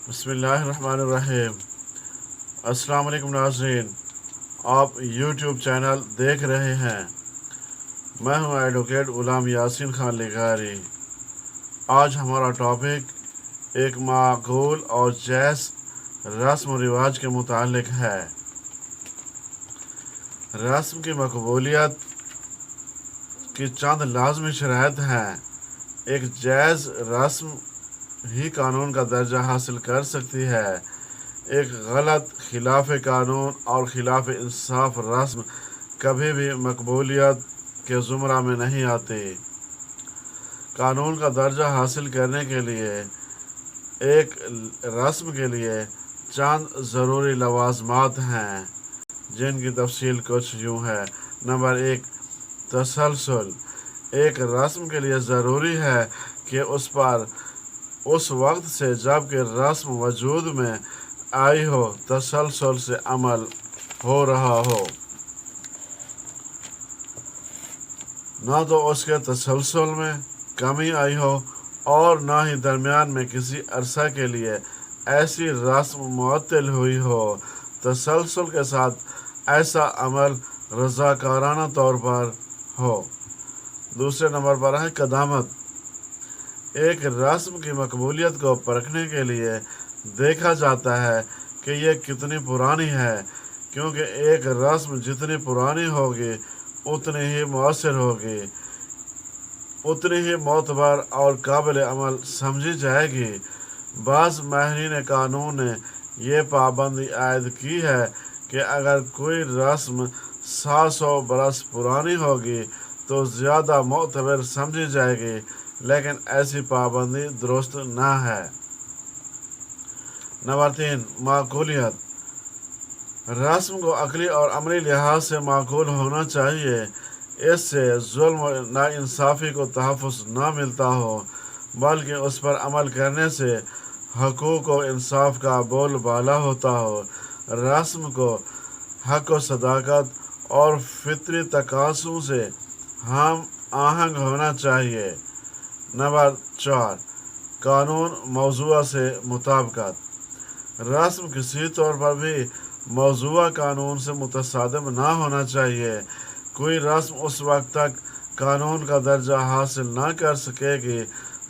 बिस्मिल्लाहिर्रहमानिर्रहीम। अस्सलाम वालेकुम नाज़रीन, आप यूट्यूब चैनल देख रहे हैं। मैं हूं एडवोकेट गुलाम यासीन खान लिगारी। आज हमारा टॉपिक एक माकूल और जायज़ रस्म व रिवाज के मुतालिक है। रस्म की मकबूलियत की चंद लाजमी शराइत हैं। एक जायज़ रस्म ही कानून का दर्जा हासिल कर सकती है। एक गलत, खिलाफ कानून और खिलाफ इंसाफ रस्म कभी भी मकबूलियत के ज़ुमरा में नहीं आती। कानून का दर्जा हासिल करने के लिए एक रस्म के लिए चंद ज़रूरी लवाज़मात हैं, जिनकी तफसील कुछ यूँ है। नंबर 1, तसलसल। एक रस्म के लिए ज़रूरी है कि उस पर उस वक्त से जब कि रस्म वजूद में आई हो तसलसल से अमल हो रहा हो। न तो उसके तसलसल में कमी आई हो और न ही दरमियान में किसी अरसा के लिए ऐसी रस्म मुअत्तल हुई हो। तसलसल के साथ ऐसा अमल रज़ाकाराना तौर पर हो। दूसरे नंबर पर है कदामत। एक रस्म की मकबूलियत को परखने के लिए देखा जाता है कि यह कितनी पुरानी है, क्योंकि एक रस्म जितनी पुरानी होगी उतनी ही मौसर होगी, उतनी ही मोतबर और काबिल अमल समझी जाएगी। बाज़ माहिरीन कानून ने यह पाबंदी आयद की है कि अगर कोई रस्म 700 बरस पुरानी होगी तो ज़्यादा मोतबर समझी जाएगी, लेकिन ऐसी पाबंदी दुरुस्त ना है। नंबर 3, माकूलियत। रस्म को अकली और अमली लिहाज से माकूल होना चाहिए। इससे जुल्म व नाइंसाफ़ी को तहफ़्फ़ुज़ न मिलता हो, बल्कि उस पर अमल करने से हकूक़ व इंसाफ का बोलबाला होता हो। रस्म को हक़ व सदाकत और फितरी तकासुं से हम आहंग होना चाहिए। नंबर 4, कानून मौज़ूआ से मुताबिकत। रस्म किसी तौर पर भी मौज़ूआ कानून से मुतसादिम ना होना चाहिए। कोई रस्म उस वक्त तक कानून का दर्जा हासिल ना कर सकेगी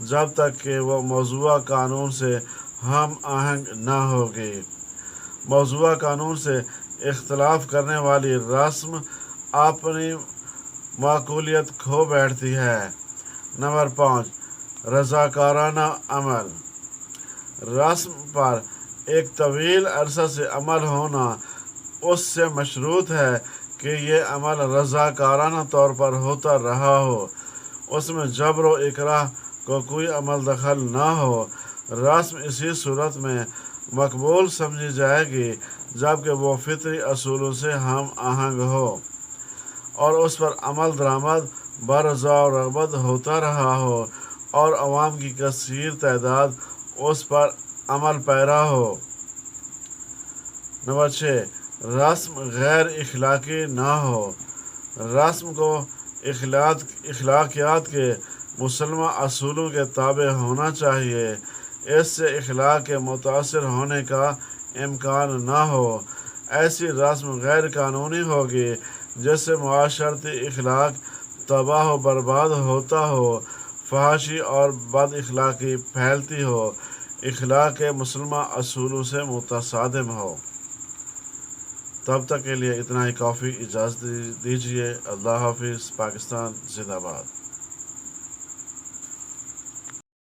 जब तक कि वह मौज़ूआ कानून से हम आहंग ना होगी। मौज़ूआ कानून से इख्तलाफ करने वाली रस्म अपनी माकूलियत खो बैठती है। नंबर 5, रज़ाकाराना अमल। रस्म पर एक तवील अरसा से अमल होना उससे मशरूत है कि यह अमल रज़ाकाराना तौर पर होता रहा हो, उसमें जबर व इकराह को कोई अमल दखल ना हो। रस्म इसी सूरत में मकबूल समझी जाएगी जबकि वो फितरी असूलों से हम आहंग हो और उस पर अमल दरामद बरज़ा और रग़बत होता रहा हो और अवाम की कसीर तादाद उस पर अमल पैरा हो। नंबर 6, रस्म गैर इखलाकी ना हो। रस्म को इखलाकियात के मुसलमान असूलों के ताबे होना चाहिए। इससे इखलाक के मुतासिर होने का इम्कान ना हो। ऐसी रस्म गैर कानूनी होगी जिससे मुआशरती इखलाक तबाह व बर्बाद होता हो, फहाशी और बद इखलाकी फैलती हो, इखलाक के मुसलमान असूलों से मुतसादिम हो। तब तक के लिए इतना ही काफ़ी। इजाज़त दीजिए। अल्लाह हाफिज़। पाकिस्तान जिंदाबाद।